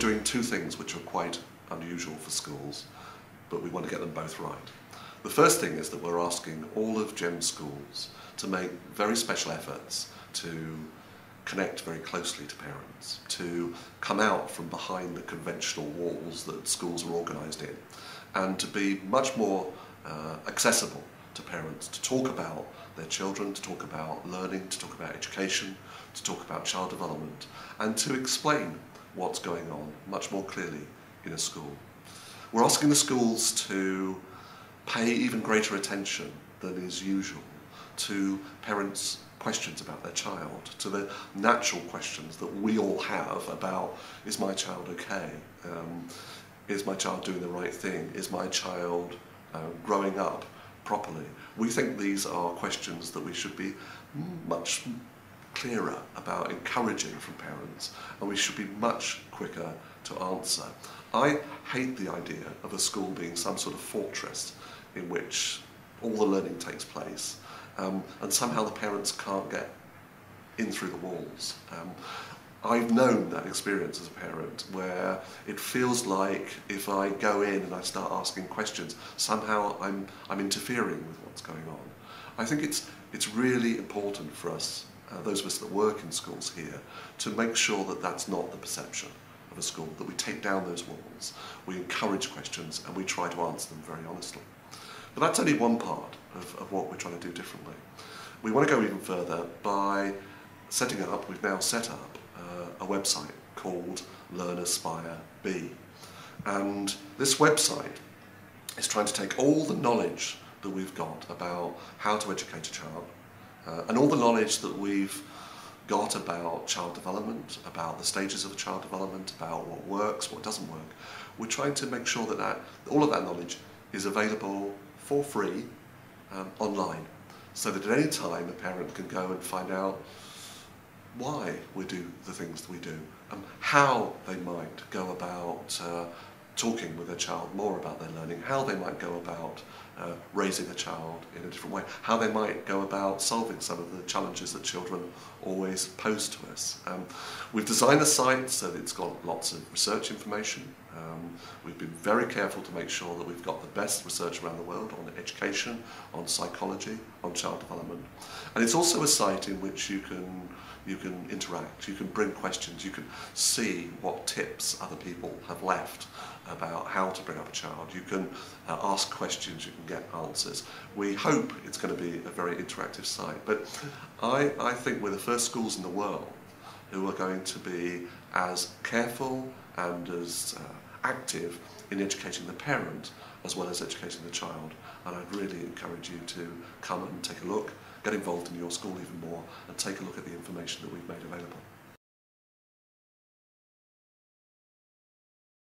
doing two things which are quite unusual for schools, but we want to get them both right. The first thing is that we're asking all of GEM's schools to make very special efforts to connect very closely to parents, to come out from behind the conventional walls that schools are organised in, and to be much more accessible to parents, to talk about their children, to talk about learning, to talk about education, to talk about child development, and to explain what's going on much more clearly in a school. We're asking the schools to pay even greater attention than is usual to parents' questions about their child, to the natural questions that we all have about, is my child okay? Is my child doing the right thing? Is my child growing up properly? We think these are questions that we should be much clearer about encouraging from parents, and we should be much quicker to answer. I hate the idea of a school being some sort of fortress in which all the learning takes place, and somehow the parents can't get in through the walls. I've known that experience as a parent where it feels like if I go in and I start asking questions, somehow I'm interfering with what's going on. I think it's really important for us, those of us that work in schools here, to make sure that that's not the perception of a school, that we take down those walls, we encourage questions, and we try to answer them very honestly. But that's only one part of what we're trying to do differently. We want to go even further by setting up, we've now set up a website called Learn Aspire Be. And this website is trying to take all the knowledge that we've got about how to educate a child, and all the knowledge that we've got about child development, about the stages of child development, about what works, what doesn't work. We're trying to make sure that all of that knowledge is available for free online, so that at any time a parent can go and find out why we do the things that we do, and how they might go about talking with their child more about their learning, how they might go about raising a child in a different way, how they might go about solving some of the challenges that children always pose to us. We've designed the site so that it's got lots of research information. We've been very careful to make sure that we've got the best research around the world on education, on psychology, on child development. And it's also a site in which you can interact, you can bring questions, you can see what tips other people have left about how to bring up a child. You can ask questions, you can get answers. We hope it's going to be a very interactive site, but I think we're the first schools in the world who are going to be as careful and as active in educating the parent as well as educating the child. And I'd really encourage you to come and take a look, get involved in your school even more, and take a look at the information that we've made available.